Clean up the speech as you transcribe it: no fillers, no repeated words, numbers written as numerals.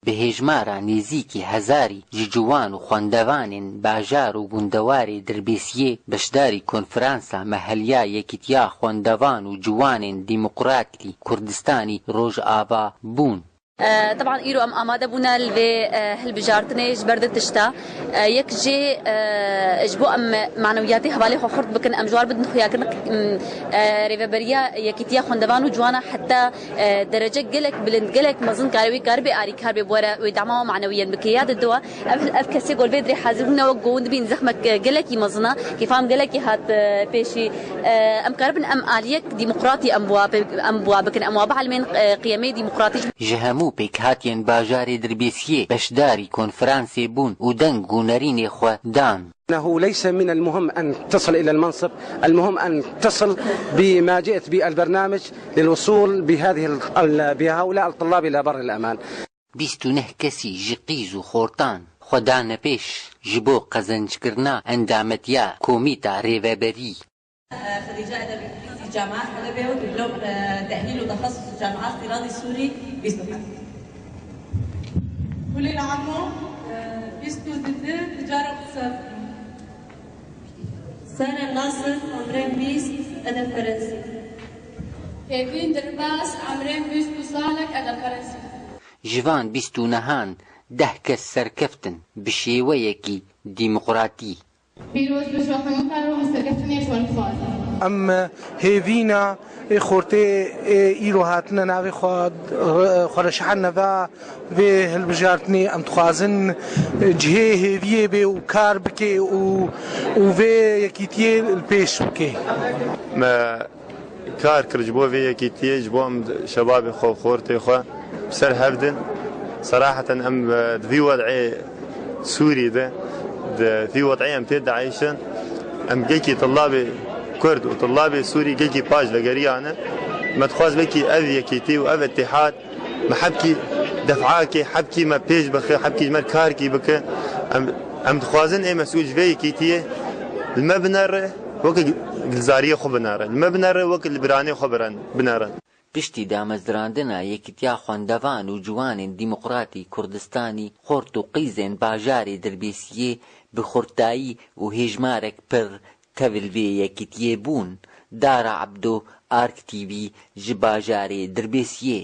بهێژمارە نێزیکی هەزاری جوان و خوێندەوانên باژار و گوندەواری دەربێسیێ بەشداری کۆنفرانسا مەهەلیا یەکیتیا خوێندەوان و جوانên دیموقراتی کوردستانی ڕۆژئاوا بوون. طبعا ايرو ام اماده بونا لفي هالبجارتني جبرد تشتا يك جي اجبو ام معنوياتي حوالي خرط بكن ام جوار بدن خيا كن ريفبريا يكيتيا خوندوانو جوانا حتى درجه قلك بلند قلك مازن كاروي كاربي اري كاربي بورا ويدعموا معنويا بكياد الدواء اف كسي جول فيدري حازرنا وجوند بين زخمك قلك يمزنا كيفام قلك هات بيشي ام كاربن ام اليك ديمقراطي ام بوا بكن ام وابع من قيمي ديمقراطي جهمو پێک هاتیان باژارێ دەربێسیێ بەشداری کۆنفرانسێ بوون و دەنگ و نەرینێ خۆ دان. إنه ليس من المهم أن تصل إلى المنصب، المهم أن تصل بما جئت بالبرنامج للوصول بهؤلاء الطلاب إلى بر الأمان. 29 کەسی ji قیز و خۆرتان خۆدانە پێش ji بۆ قەزەنجکردنا ئەندامەتیا کۆمیتا رێڤەبەری. خديجة أدبي في جامعات أدبية ودبلوم تأهيل وتخصص جامعات رياضي سوري بيستوها. ولين عمو بيستو ضد تجارة واقتصاد. سارة ناصر عمرين بيس أدب فرنسي. كيفين درباس عمرين بيس بصالك أدب فرنسي. جوان 29 10 کەس سەرکەفتن بە شێوەیەکی دیموقراتی. پیروز بشوخمون کارو مستقفتنی شون فاز. ام هیوینا خورته ایرو هاتنا ناوی خورشحن نوا و هالبجارتنی ام تخوازن جهه هیویه به و کار بکه و یکیتیه الپیش بکه. ما کار کرد جبو و یکیتیه جبو ام شباب خورته خو بسر هفدن صراحة ام في وضع سوري ده في وضعية امتد عايشة ام جيكي طلابي كرد وطلابي سوري جيكي باج لقريانا ما تخواز بكي اذ يكيتي واذ اتحاد ما حبكي دفعاكي حبكي ما بيج بخي حبكي مر كاركي بك ام تخوازن اي مسؤول في يكيتي المبنر وك الزاريه خو بنار المبنر وك البراني خو بنار. پشتی دامەزراندنە یەکیتیا خوێندەوان و جوانên دیموقراتی کوردستانی خۆرت و قیزên باژارێ دەربێسیێ bi خورتایی و هێژمارێک پڕ تەڤل vê yekîtiyê bûn. Dara Ebdo ARK TV ji bajarê Dirbêsiyê.